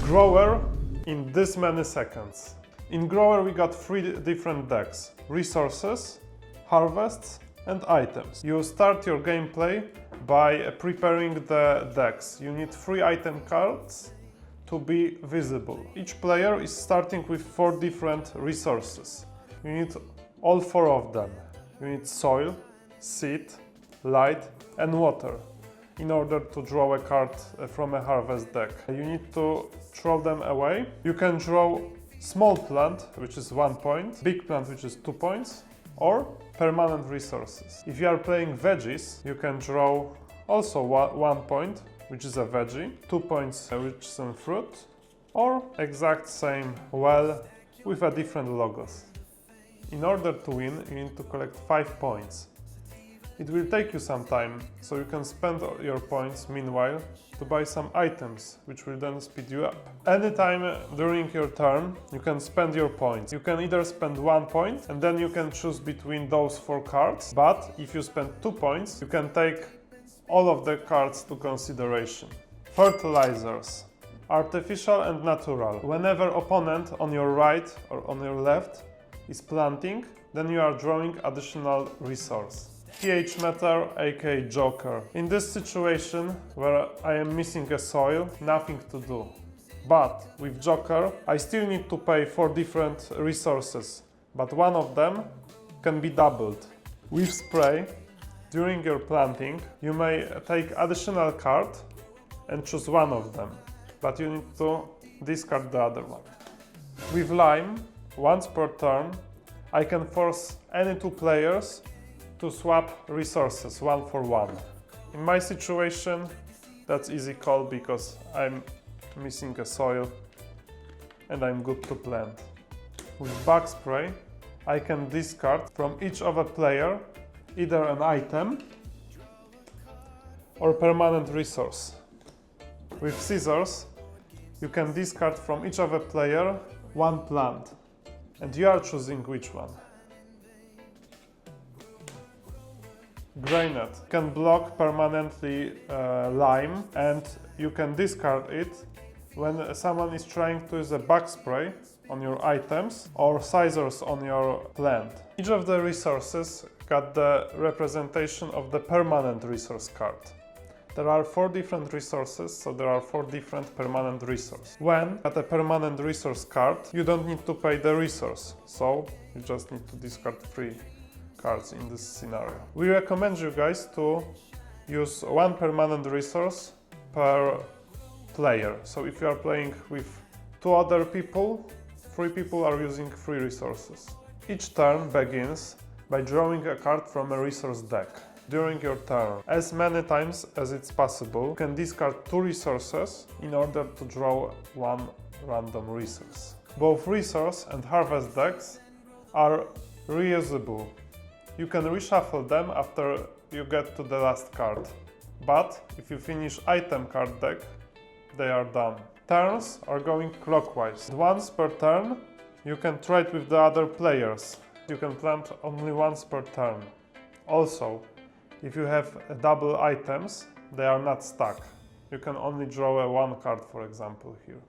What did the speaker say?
Grower in this many seconds. In Grower we got 3 different decks: resources, harvests and items. You start your gameplay by preparing the decks. You need 3 item cards to be visible. Each player is starting with 4 different resources. You need all 4 of them. You need soil, seed, light and water in order to draw a card from a harvest deck. You need to throw them away. You can draw small plant, which is 1 point, big plant, which is 2 points, or permanent resources. If you are playing veggies, you can draw also 1 point, which is a veggie, 2 points, which is some fruit, or exact same well with a different logos. In order to win, you need to collect 5 points. It will take you some time, so you can spend your points meanwhile to buy some items, which will then speed you up. Anytime during your turn, you can spend your points. You can either spend 1 point and then you can choose between those 4 cards, but if you spend 2 points, you can take all of the cards to consideration. Fertilizers. Artificial and natural. Whenever opponent on your right or on your left is planting, then you are drawing additional resource. pH meter, aka Joker. In this situation, where I am missing a soil, nothing to do. But with Joker, I still need to pay 4 different resources, but one of them can be doubled. With spray, during your planting, you may take additional card and choose one of them, but you need to discard the other one. With lime, once per turn, I can force any 2 players to swap resources 1 for 1. In my situation, that's easy call because I'm missing a soil and I'm good to plant. With bug spray, I can discard from each of a player either an item or permanent resource. With scissors, you can discard from each of a player 1 plant, and you are choosing which one. Granite can block permanently lime, and you can discard it when someone is trying to use a bug spray on your items or scissors on your plant. Each of the resources got the representation of the permanent resource card. There are 4 different resources, so there are 4 different permanent resources. When at a permanent resource card, you don't need to pay the resource, so you just need to discard 3 cards in this scenario. We recommend you guys to use 1 permanent resource per player. So if you are playing with 2 other people, 3 people are using 3 resources. Each turn begins by drawing a card from a resource deck. During your turn, as many times as it's possible, you can discard 2 resources in order to draw 1 random resource. Both resource and harvest decks are reusable. You can reshuffle them after you get to the last card, but if you finish item card deck, they are done. Turns are going clockwise. Once per turn, you can trade with the other players. You can plant only once per turn. Also, if you have double items, they are not stuck. You can only draw 1 card, for example, here.